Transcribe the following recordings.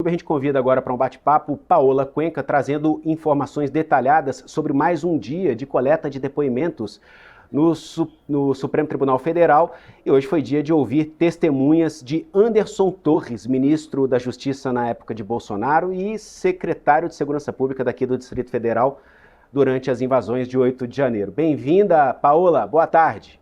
a gente convida agora para um bate-papo Paola Cuenca, trazendo informações detalhadas sobre mais um dia de coleta de depoimentos no Supremo Tribunal Federal. E hoje foi dia de ouvir testemunhas de Anderson Torres, ministro da Justiça na época de Bolsonaro e secretário de Segurança Pública daqui do Distrito Federal durante as invasões de 8 de janeiro. Bem-vinda, Paola. Boa tarde.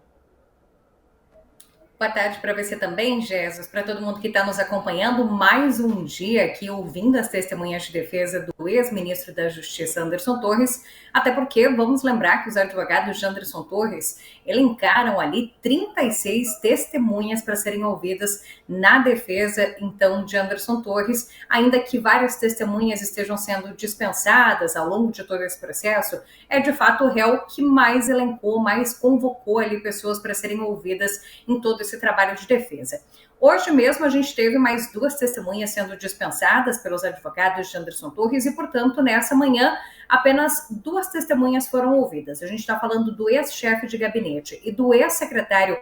Boa tarde para você também, Jesus, para todo mundo que está nos acompanhando. Mais um dia aqui ouvindo as testemunhas de defesa do ex-ministro da Justiça, Anderson Torres, até porque vamos lembrar que os advogados de Anderson Torres elencaram ali 36 testemunhas para serem ouvidas na defesa, então, de Anderson Torres, ainda que várias testemunhas estejam sendo dispensadas ao longo de todo esse processo, é de fato o réu que mais elencou, mais convocou ali pessoas para serem ouvidas em todo esse trabalho de defesa. Hoje mesmo a gente teve mais 2 testemunhas sendo dispensadas pelos advogados de Anderson Torres e, portanto, nessa manhã apenas 2 testemunhas foram ouvidas. A gente está falando do ex-chefe de gabinete e do ex-secretário,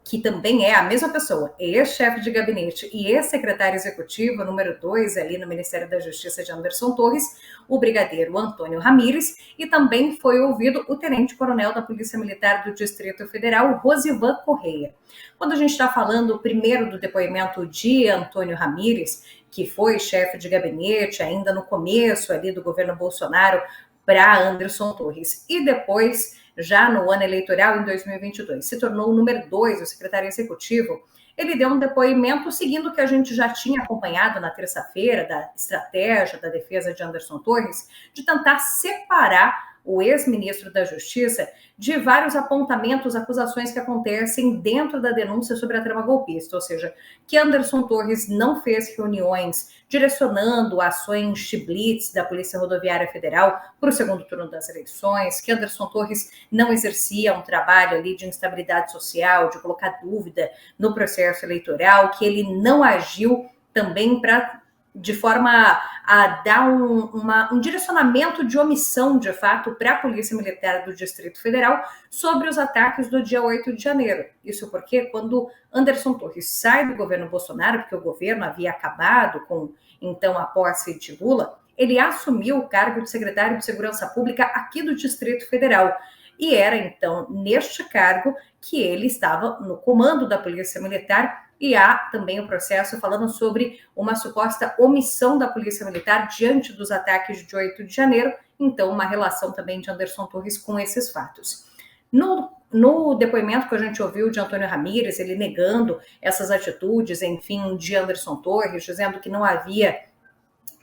que também é a mesma pessoa, ex-chefe de gabinete e ex-secretário executivo, número 2 ali no Ministério da Justiça de Anderson Torres, o brigadeiro Antônio Ramírez, e também foi ouvido o tenente-coronel da Polícia Militar do Distrito Federal, Rosivan Correia. Quando a gente está falando primeiro do depoimento de Antônio Ramírez, que foi chefe de gabinete ainda no começo ali do governo Bolsonaro para Anderson Torres, e depois, já no ano eleitoral, em 2022, se tornou o número 2, o secretário executivo, ele deu um depoimento seguindo o que a gente já tinha acompanhado na terça-feira, da estratégia da defesa de Anderson Torres, de tentar separar o ex-ministro da Justiça de vários apontamentos, acusações que acontecem dentro da denúncia sobre a trama golpista, ou seja, que Anderson Torres não fez reuniões direcionando ações de blitz da Polícia Rodoviária Federal para o segundo turno das eleições, que Anderson Torres não exercia um trabalho ali de instabilidade social, de colocar dúvida no processo eleitoral, que ele não agiu também de forma a dar um direcionamento de omissão, de fato, para a Polícia Militar do Distrito Federal sobre os ataques do dia 8 de janeiro. Isso porque quando Anderson Torres sai do governo Bolsonaro, porque o governo havia acabado com, então, a posse de Lula, ele assumiu o cargo de secretário de Segurança Pública aqui do Distrito Federal. E era, então, neste cargo que ele estava no comando da Polícia Militar. E há também o processo falando sobre uma suposta omissão da Polícia Militar diante dos ataques de 8 de janeiro, então uma relação também de Anderson Torres com esses fatos. No depoimento que a gente ouviu de Antônio Ramírez, ele negando essas atitudes, enfim, de Anderson Torres, dizendo que não havia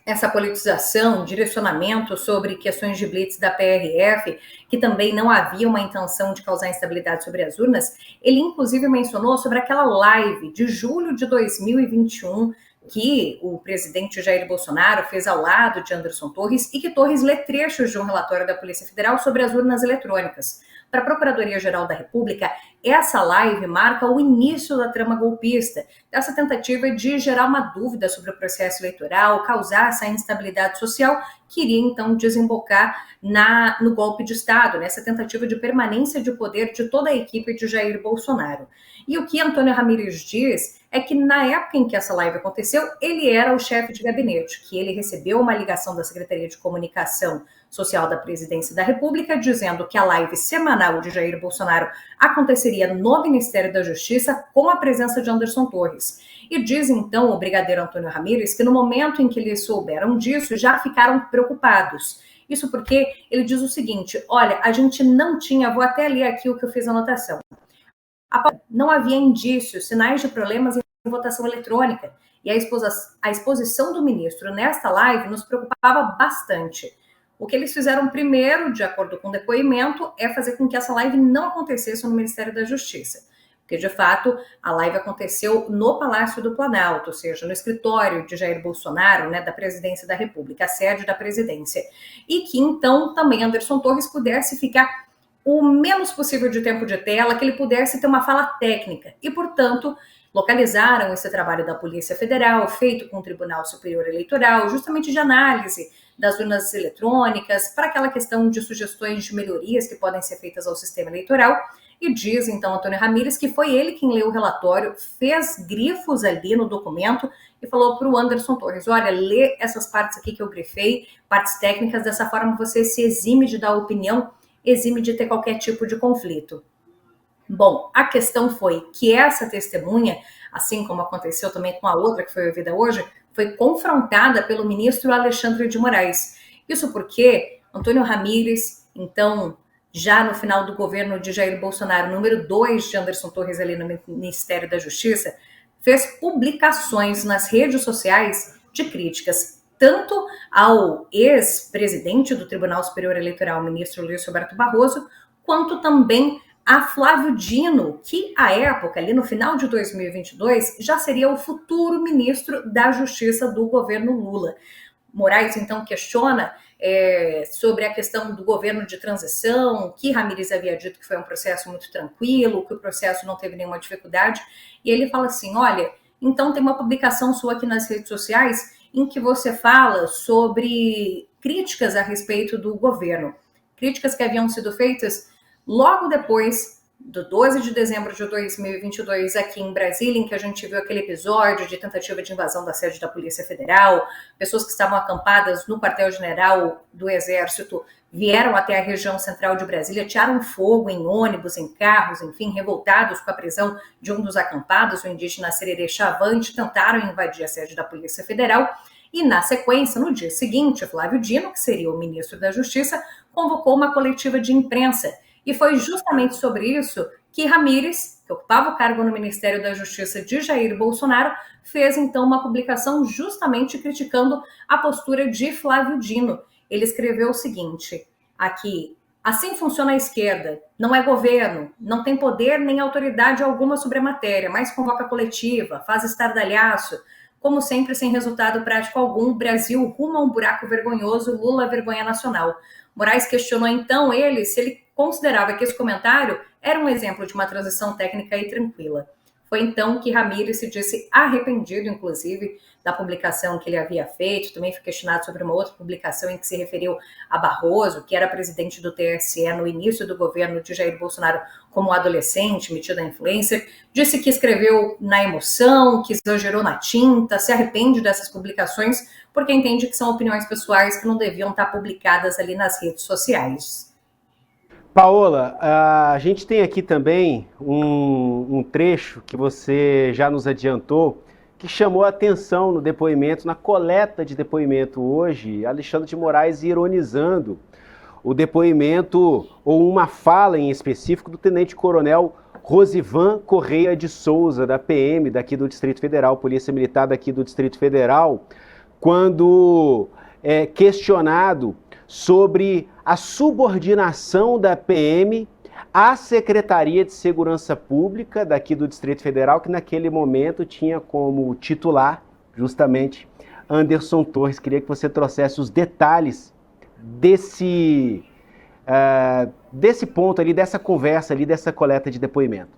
essa politização, direcionamento sobre questões de blitz da PRF, que também não havia uma intenção de causar instabilidade sobre as urnas, ele inclusive mencionou sobre aquela live de julho de 2021 que o presidente Jair Bolsonaro fez ao lado de Anderson Torres e que Torres lê trechos de um relatório da Polícia Federal sobre as urnas eletrônicas. Para a Procuradoria-Geral da República, essa live marca o início da trama golpista, dessa tentativa de gerar uma dúvida sobre o processo eleitoral, causar essa instabilidade social, que iria então desembocar no golpe de Estado, nessa tentativa de permanência de poder de toda a equipe de Jair Bolsonaro. E o que Antônio Ramírez diz é que na época em que essa live aconteceu, ele era o chefe de gabinete, que ele recebeu uma ligação da Secretaria de Comunicação Social da Presidência da República, dizendo que a live semanal de Jair Bolsonaro aconteceria no Ministério da Justiça com a presença de Anderson Torres. E diz então o brigadeiro Antônio Ramírez que no momento em que eles souberam disso, já ficaram preocupados. Isso porque ele diz o seguinte: olha, a gente não tinha, vou até ler aqui o que eu fiz a anotação. Não havia indícios, sinais de problemas em votação eletrônica. E a exposição do ministro nesta live nos preocupava bastante. O que eles fizeram primeiro, de acordo com o depoimento, é fazer com que essa live não acontecesse no Ministério da Justiça. Porque, de fato, a live aconteceu no Palácio do Planalto, ou seja, no escritório de Jair Bolsonaro, né, da Presidência da República, a sede da presidência. E que, então, também Anderson Torres pudesse ficar o menos possível de tempo de tela, que ele pudesse ter uma fala técnica. E, portanto, localizaram esse trabalho da Polícia Federal, feito com o Tribunal Superior Eleitoral, justamente de análise das urnas eletrônicas, para aquela questão de sugestões de melhorias que podem ser feitas ao sistema eleitoral. E diz, então, Antônio Ramírez que foi ele quem leu o relatório, fez grifos ali no documento e falou para o Anderson Torres, olha, lê essas partes aqui que eu grifei, partes técnicas, dessa forma você se exime de dar opinião, exime de ter qualquer tipo de conflito. Bom, a questão foi que essa testemunha, assim como aconteceu também com a outra que foi ouvida hoje, foi confrontada pelo ministro Alexandre de Moraes. Isso porque Antônio Ramírez, então, já no final do governo de Jair Bolsonaro, número 2 de Anderson Torres ali no Ministério da Justiça, fez publicações nas redes sociais de críticas tanto ao ex-presidente do Tribunal Superior Eleitoral, ministro Luiz Roberto Barroso, quanto também a Flávio Dino, que à época, ali no final de 2022, já seria o futuro ministro da Justiça do governo Lula. Moraes, então, questiona sobre a questão do governo de transição, que Ramírez havia dito que foi um processo muito tranquilo, que o processo não teve nenhuma dificuldade, e ele fala assim, olha, então tem uma publicação sua aqui nas redes sociais em que você fala sobre críticas a respeito do governo, críticas que haviam sido feitas logo depois do 12 de dezembro de 2022, aqui em Brasília, em que a gente viu aquele episódio de tentativa de invasão da sede da Polícia Federal, pessoas que estavam acampadas no quartel-general do Exército vieram até a região central de Brasília, tiraram fogo em ônibus, em carros, enfim, revoltados com a prisão de um dos acampados, o indígena Sererê Chavante, tentaram invadir a sede da Polícia Federal. E, na sequência, no dia seguinte, Flávio Dino, que seria o ministro da Justiça, convocou uma coletiva de imprensa. E foi justamente sobre isso que Ramírez, que ocupava o cargo no Ministério da Justiça de Jair Bolsonaro, fez então uma publicação justamente criticando a postura de Flávio Dino. Ele escreveu o seguinte, aqui, assim funciona a esquerda, não é governo, não tem poder nem autoridade alguma sobre a matéria, mas convoca coletiva, faz estardalhaço, como sempre sem resultado prático algum, Brasil rumo a um buraco vergonhoso, Lula vergonha nacional. Moraes questionou então se ele considerava que esse comentário era um exemplo de uma transição técnica e tranquila. Foi então que Ramírez se disse arrependido, inclusive, da publicação que ele havia feito. Também foi questionado sobre uma outra publicação em que se referiu a Barroso, que era presidente do TSE no início do governo de Jair Bolsonaro como adolescente, metido a influencer. Disse que escreveu na emoção, que exagerou na tinta, se arrepende dessas publicações, porque entende que são opiniões pessoais que não deviam estar publicadas ali nas redes sociais. Paola, a gente tem aqui também um trecho que você já nos adiantou, que chamou a atenção no depoimento, na coleta de depoimento hoje, Alexandre de Moraes ironizando o depoimento ou uma fala em específico do tenente-coronel Rosivan Correia de Souza, da PM daqui do Distrito Federal, Polícia Militar daqui do Distrito Federal, quando questionado sobre a subordinação da PM à Secretaria de Segurança Pública daqui do Distrito Federal, que naquele momento tinha como titular, justamente, Anderson Torres. Queria que você trouxesse os detalhes desse ponto ali, dessa conversa ali, dessa coleta de depoimento.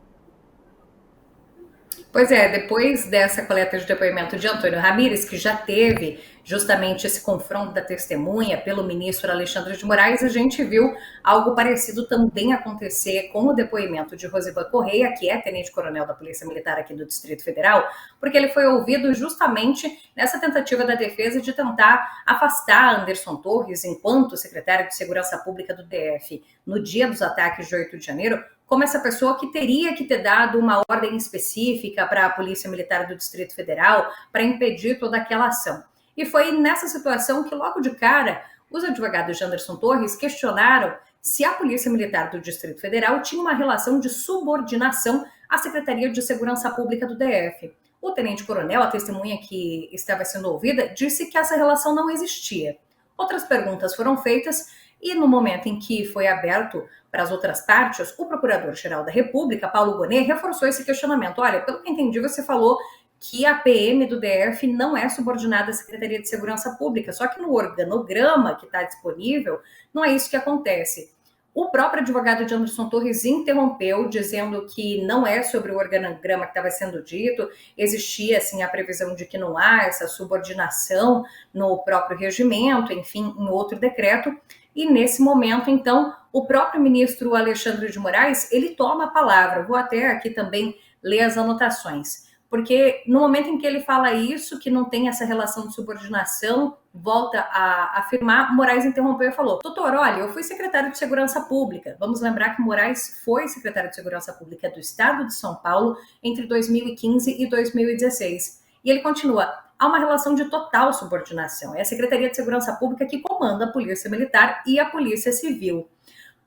Pois é, depois dessa coleta de depoimento de Antônio Ramírez, que já teve justamente esse confronto da testemunha pelo ministro Alexandre de Moraes, a gente viu algo parecido também acontecer com o depoimento de Rosivan Correia, que é tenente-coronel da Polícia Militar aqui do Distrito Federal, porque ele foi ouvido justamente nessa tentativa da defesa de tentar afastar Anderson Torres, enquanto secretário de Segurança Pública do DF, no dia dos ataques de 8 de janeiro, como essa pessoa que teria que ter dado uma ordem específica para a Polícia Militar do Distrito Federal para impedir toda aquela ação. E foi nessa situação que, logo de cara, os advogados de Anderson Torres questionaram se a Polícia Militar do Distrito Federal tinha uma relação de subordinação à Secretaria de Segurança Pública do DF. O tenente-coronel, a testemunha que estava sendo ouvida, disse que essa relação não existia. Outras perguntas foram feitas e no momento em que foi aberto para as outras partes, o Procurador-Geral da República, Paulo Gonet, reforçou esse questionamento. Olha, pelo que entendi, você falou que a PM do DF não é subordinada à Secretaria de Segurança Pública, só que no organograma que está disponível, não é isso que acontece. O próprio advogado de Anderson Torres interrompeu, dizendo que não é sobre o organograma que estava sendo dito, existia assim, a previsão de que não há essa subordinação no próprio regimento, enfim, em outro decreto. E nesse momento, então, o próprio ministro Alexandre de Moraes, ele toma a palavra. Vou até aqui também ler as anotações. Porque no momento em que ele fala isso, que não tem essa relação de subordinação, volta a afirmar, Moraes interrompeu e falou: doutor, olha, eu fui secretário de Segurança Pública. Vamos lembrar que Moraes foi secretário de Segurança Pública do Estado de São Paulo entre 2015 e 2016. E ele continua: há uma relação de total subordinação. É a Secretaria de Segurança Pública que comanda a Polícia Militar e a Polícia Civil.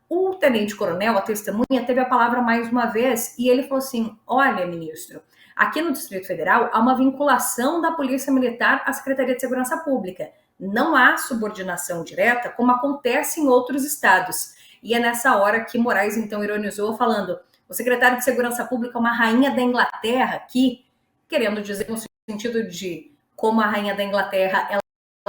O tenente-coronel, a testemunha, teve a palavra mais uma vez e ele falou assim: olha, ministro, aqui no Distrito Federal há uma vinculação da Polícia Militar à Secretaria de Segurança Pública. Não há subordinação direta, como acontece em outros estados. E é nessa hora que Moraes, então, ironizou, falando: o secretário de Segurança Pública é uma rainha da Inglaterra aqui, querendo dizer no sentido de como a rainha da Inglaterra ela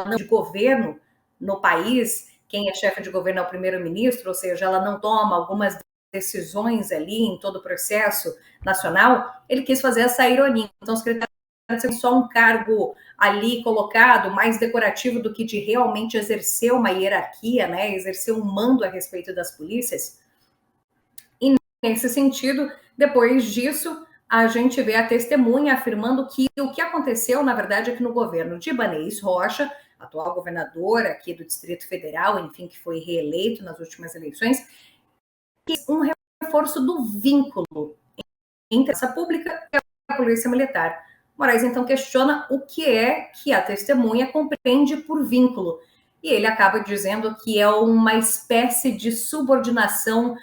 não é de governo no país, quem é chefe de governo é o primeiro-ministro, ou seja, ela não toma algumas decisões ali em todo o processo nacional. Ele quis fazer essa ironia. Então, o secretário é só um cargo ali colocado, mais decorativo do que de realmente exercer uma hierarquia, né? Exercer um mando a respeito das polícias. E nesse sentido, depois disso, a gente vê a testemunha afirmando que o que aconteceu, na verdade, é que no governo de Ibanez Rocha, atual governador aqui do Distrito Federal, enfim, que foi reeleito nas últimas eleições, um reforço do vínculo entre essa pública e a Polícia Militar. Moraes, então, questiona o que é que a testemunha compreende por vínculo. E ele acaba dizendo que é uma espécie de subordinação,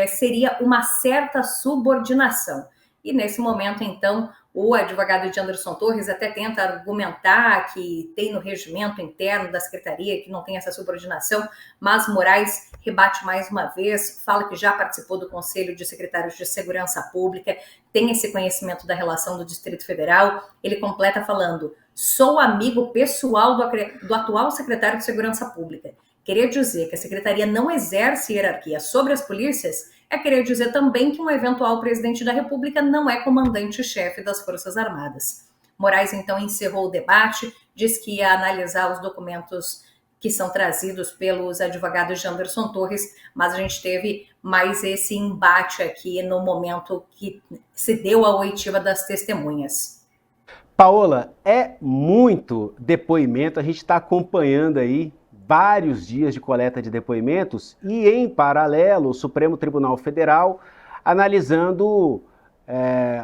seria uma certa subordinação. E nesse momento, então, o advogado de Anderson Torres até tenta argumentar que tem no regimento interno da secretaria que não tem essa subordinação, mas Moraes rebate mais uma vez, fala que já participou do Conselho de Secretários de Segurança Pública, tem esse conhecimento da relação do Distrito Federal. Ele completa falando: sou amigo pessoal do atual secretário de Segurança Pública. Querer dizer que a secretaria não exerce hierarquia sobre as polícias é querer dizer também que um eventual presidente da República não é comandante-chefe das Forças Armadas. Moraes, então, encerrou o debate, diz que ia analisar os documentos que são trazidos pelos advogados de Anderson Torres, mas a gente teve mais esse embate aqui no momento que se deu a oitiva das testemunhas. Paola, é muito depoimento, a gente está acompanhando aí vários dias de coleta de depoimentos e, em paralelo, o Supremo Tribunal Federal analisando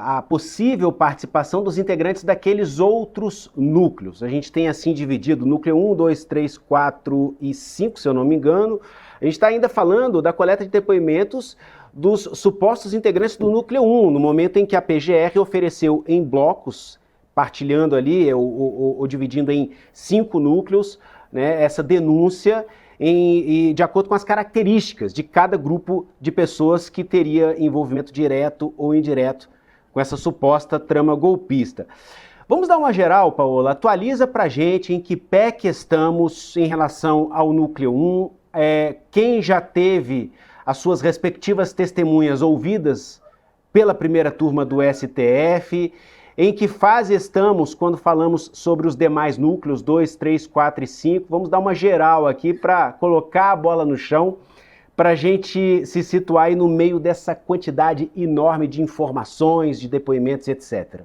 a possível participação dos integrantes daqueles outros núcleos. A gente tem assim dividido núcleo 1, 2, 3, 4 e 5, se eu não me engano. A gente está ainda falando da coleta de depoimentos dos supostos integrantes do núcleo 1, no momento em que a PGR ofereceu em blocos, partilhando ali ou dividindo em 5 núcleos, né, essa denúncia de acordo com as características de cada grupo de pessoas que teria envolvimento direto ou indireto com essa suposta trama golpista. Vamos dar uma geral, Paola? Atualiza pra gente em que pé que estamos em relação ao núcleo 1, quem já teve as suas respectivas testemunhas ouvidas pela primeira turma do STF, em que fase estamos quando falamos sobre os demais núcleos, 2, 3, 4 e 5. Vamos dar uma geral aqui para colocar a bola no chão, para a gente se situar aí no meio dessa quantidade enorme de informações, de depoimentos, etc.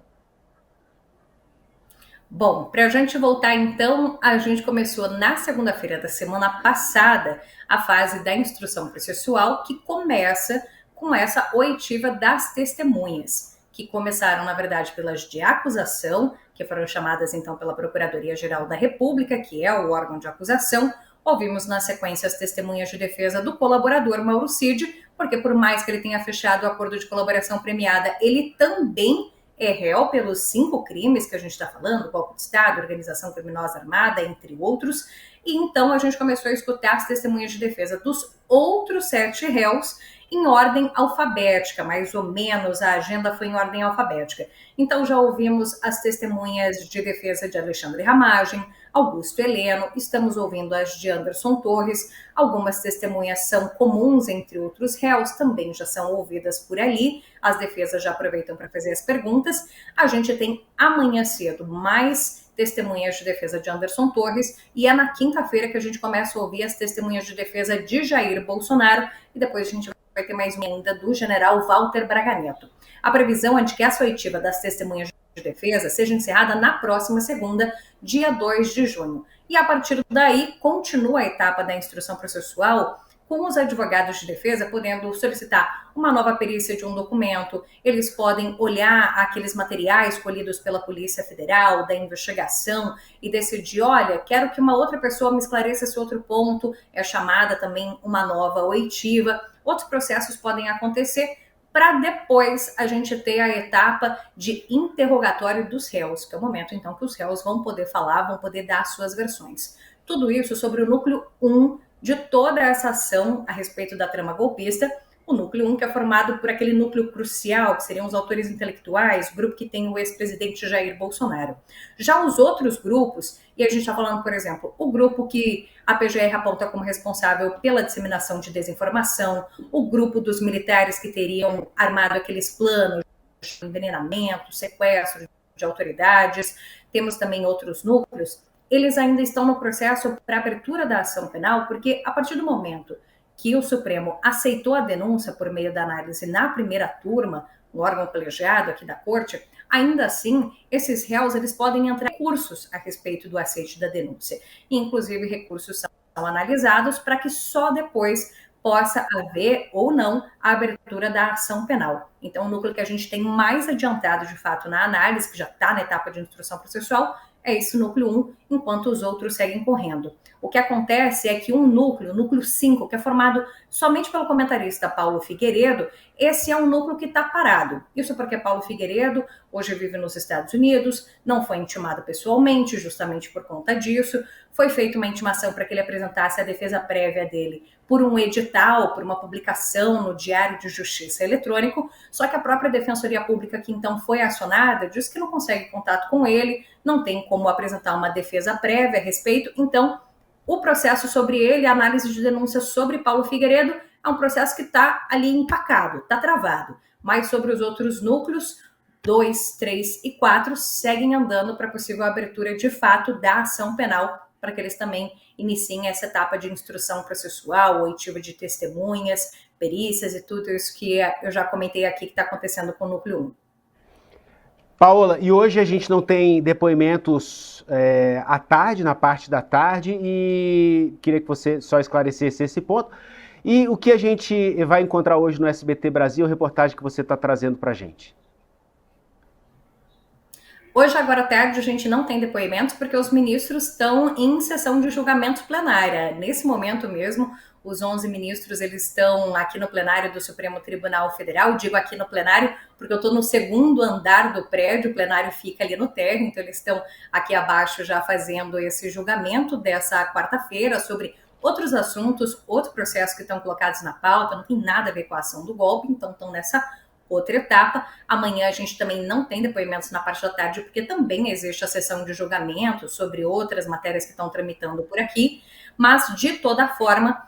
Bom, para a gente voltar então, a gente começou na segunda-feira da semana passada a fase da instrução processual, que começa com essa oitiva das testemunhas, que começaram, na verdade, pelas de acusação, que foram chamadas, então, pela Procuradoria-Geral da República, que é o órgão de acusação. Ouvimos, na sequência, as testemunhas de defesa do colaborador Mauro Cid, porque, por mais que ele tenha fechado o acordo de colaboração premiada, ele também é réu pelos 5 crimes que a gente está falando, golpe de Estado, organização criminosa armada, entre outros. E, então, a gente começou a escutar as testemunhas de defesa dos outros 7 réus, em ordem alfabética, mais ou menos, a agenda foi em ordem alfabética. Então já ouvimos as testemunhas de defesa de Alexandre Ramagem, Augusto Heleno, estamos ouvindo as de Anderson Torres, algumas testemunhas são comuns entre outros réus, também já são ouvidas por ali, as defesas já aproveitam para fazer as perguntas. A gente tem amanhã cedo mais testemunhas de defesa de Anderson Torres, e é na quinta-feira que a gente começa a ouvir as testemunhas de defesa de Jair Bolsonaro, e depois a gente vai ter mais uma ainda do general Walter Braga Neto. A previsão é de que essa oitiva das testemunhas de defesa seja encerrada na próxima segunda, dia 2 de junho. E a partir daí, continua a etapa da instrução processual, com os advogados de defesa podendo solicitar uma nova perícia de um documento, eles podem olhar aqueles materiais colhidos pela Polícia Federal, da investigação, e decidir, olha, quero que uma outra pessoa me esclareça esse outro ponto, é chamada também uma nova oitiva. Outros processos podem acontecer para depois a gente ter a etapa de interrogatório dos réus, que é o momento então que os réus vão poder falar, vão poder dar suas versões. Tudo isso sobre o núcleo 1 de toda essa ação a respeito da trama golpista, o núcleo 1 que é formado por aquele núcleo crucial, que seriam os autores intelectuais, o grupo que tem o ex-presidente Jair Bolsonaro. Já os outros grupos, e a gente está falando, por exemplo, o grupo que a PGR aponta como responsável pela disseminação de desinformação, o grupo dos militares que teriam armado aqueles planos de envenenamento, sequestro de autoridades, temos também outros núcleos. Eles ainda estão no processo para abertura da ação penal, porque a partir do momento que o Supremo aceitou a denúncia por meio da análise na primeira turma, no órgão colegiado aqui da Corte, ainda assim, esses réus eles podem entrar em recursos a respeito do aceite da denúncia. E, inclusive, recursos são analisados para que só depois possa haver ou não a abertura da ação penal. Então, o núcleo que a gente tem mais adiantado, de fato, na análise, que já está na etapa de instrução processual, é esse núcleo 1, enquanto os outros seguem correndo. O que acontece é que um núcleo, o núcleo 5, que é formado somente pelo comentarista Paulo Figueiredo, esse é um núcleo que está parado. Isso porque Paulo Figueiredo hoje vive nos Estados Unidos, não foi intimado pessoalmente, justamente por conta disso. Foi feita uma intimação para que ele apresentasse a defesa prévia dele por um edital, por uma publicação no Diário de Justiça eletrônico, só que a própria Defensoria Pública, que então foi acionada, disse que não consegue contato com ele, não tem como apresentar uma defesa prévia a respeito, então o processo sobre ele, a análise de denúncia sobre Paulo Figueiredo, é um processo que está ali empacado, está travado. Mas sobre os outros núcleos, 2, 3 e 4, seguem andando para possível abertura de fato da ação penal, para que eles também iniciem essa etapa de instrução processual, oitiva de testemunhas, perícias e tudo isso que eu já comentei aqui que está acontecendo com o núcleo 1. Paola, e hoje a gente não tem depoimentos à tarde, na parte da tarde, e queria que você só esclarecesse esse ponto. E o que a gente vai encontrar hoje no SBT Brasil, a reportagem que você está trazendo para a gente? Hoje, agora à tarde, a gente não tem depoimentos porque os ministros estão em sessão de julgamento plenária. Nesse momento mesmo, os 11 ministros eles estão aqui no plenário do Supremo Tribunal Federal. Digo aqui no plenário porque eu estou no segundo andar do prédio, o plenário fica ali no térreo, então eles estão aqui abaixo já fazendo esse julgamento dessa quarta-feira sobre outros assuntos, outros processos que estão colocados na pauta, não tem nada a ver com a ação do golpe, então estão nessa outra etapa. Amanhã a gente também não tem depoimentos na parte da tarde, porque também existe a sessão de julgamento sobre outras matérias que estão tramitando por aqui, mas de toda forma,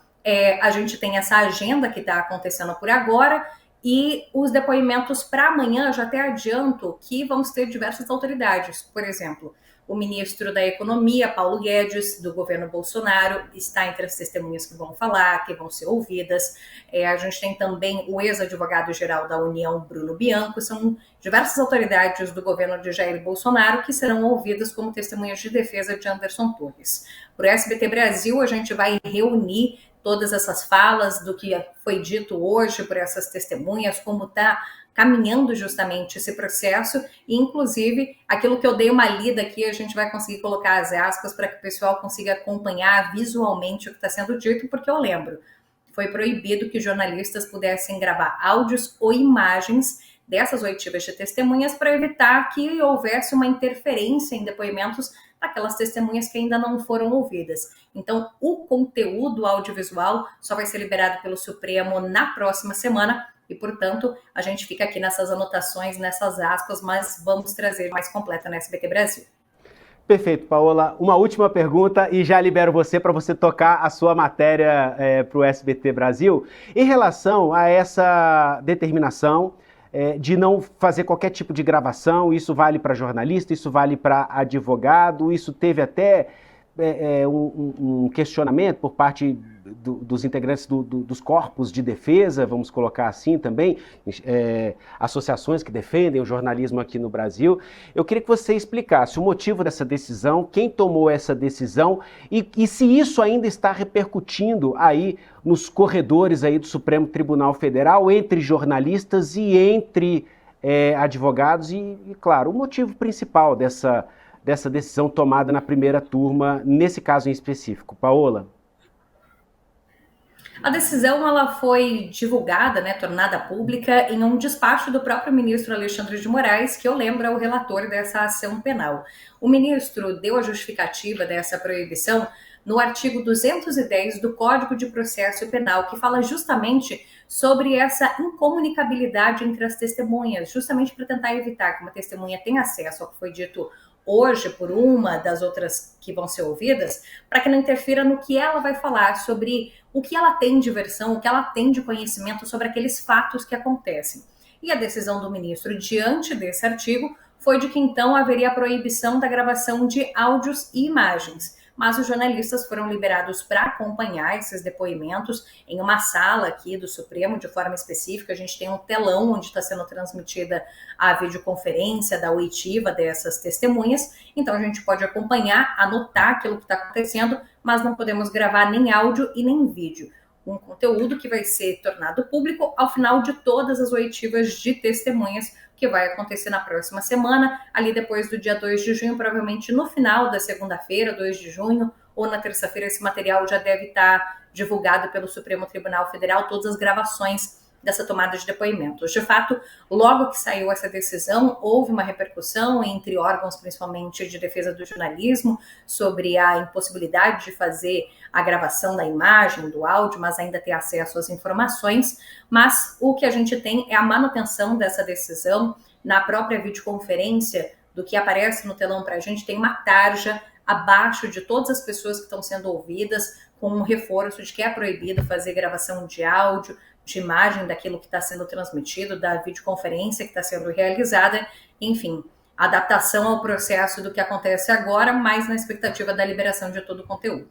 a gente tem essa agenda que está acontecendo por agora, e os depoimentos para amanhã, já até adianto que vamos ter diversas autoridades, por exemplo, o ministro da Economia, Paulo Guedes, do governo Bolsonaro, está entre as testemunhas que vão falar, que vão ser ouvidas. A gente tem também o ex-advogado-geral da União, Bruno Bianco. São diversas autoridades do governo de Jair Bolsonaro que serão ouvidas como testemunhas de defesa de Anderson Torres. Por SBT Brasil, a gente vai reunir todas essas falas do que foi dito hoje por essas testemunhas, como está caminhando justamente esse processo, e inclusive aquilo que eu dei uma lida aqui, a gente vai conseguir colocar as aspas para que o pessoal consiga acompanhar visualmente o que está sendo dito, porque eu lembro, foi proibido que jornalistas pudessem gravar áudios ou imagens dessas oitivas de testemunhas para evitar que houvesse uma interferência em depoimentos daquelas testemunhas que ainda não foram ouvidas. Então, o conteúdo audiovisual só vai ser liberado pelo Supremo na próxima semana, e, portanto, a gente fica aqui nessas anotações, nessas aspas, mas vamos trazer mais completa na SBT Brasil. Perfeito, Paola. Uma última pergunta e já libero você para você tocar a sua matéria para o SBT Brasil. Em relação a essa determinação de não fazer qualquer tipo de gravação. Isso vale para jornalista, isso vale para advogado, isso teve até um questionamento por parte dos integrantes dos corpos de defesa, vamos colocar assim também, associações que defendem o jornalismo aqui no Brasil. Eu queria que você explicasse o motivo dessa decisão, quem tomou essa decisão e se isso ainda está repercutindo aí nos corredores aí do Supremo Tribunal Federal, entre jornalistas e entre advogados e, claro, o motivo principal dessa decisão tomada na primeira turma, nesse caso em específico. Paola? A decisão ela foi divulgada, tornada pública em um despacho do próprio ministro Alexandre de Moraes, que eu lembro é o relator dessa ação penal. O ministro deu a justificativa dessa proibição no artigo 210 do Código de Processo Penal, que fala justamente sobre essa incomunicabilidade entre as testemunhas, justamente para tentar evitar que uma testemunha tenha acesso ao que foi dito hoje por uma das outras que vão ser ouvidas, para que não interfira no que ela vai falar sobre o que ela tem de versão, o que ela tem de conhecimento sobre aqueles fatos que acontecem. E a decisão do ministro diante desse artigo foi de que então haveria a proibição da gravação de áudios e imagens, mas os jornalistas foram liberados para acompanhar esses depoimentos em uma sala aqui do Supremo, de forma específica. A gente tem um telão onde está sendo transmitida a videoconferência da oitiva dessas testemunhas, então a gente pode acompanhar, anotar aquilo que está acontecendo, mas não podemos gravar nem áudio e nem vídeo. Um conteúdo que vai ser tornado público ao final de todas as oitivas de testemunhas, que vai acontecer na próxima semana, ali depois do dia 2 de junho, provavelmente no final da segunda-feira, 2 de junho, ou na terça-feira, esse material já deve estar divulgado pelo Supremo Tribunal Federal, todas as gravações dessa tomada de depoimentos. De fato, logo que saiu essa decisão, houve uma repercussão entre órgãos, principalmente de defesa do jornalismo, sobre a impossibilidade de fazer a gravação da imagem, do áudio, mas ainda ter acesso às informações. Mas o que a gente tem é a manutenção dessa decisão. Na própria videoconferência, do que aparece no telão para a gente, tem uma tarja abaixo de todas as pessoas que estão sendo ouvidas, com um reforço de que é proibido fazer gravação de áudio, de imagem daquilo que está sendo transmitido, da videoconferência que está sendo realizada, enfim, adaptação ao processo do que acontece agora, mas na expectativa da liberação de todo o conteúdo.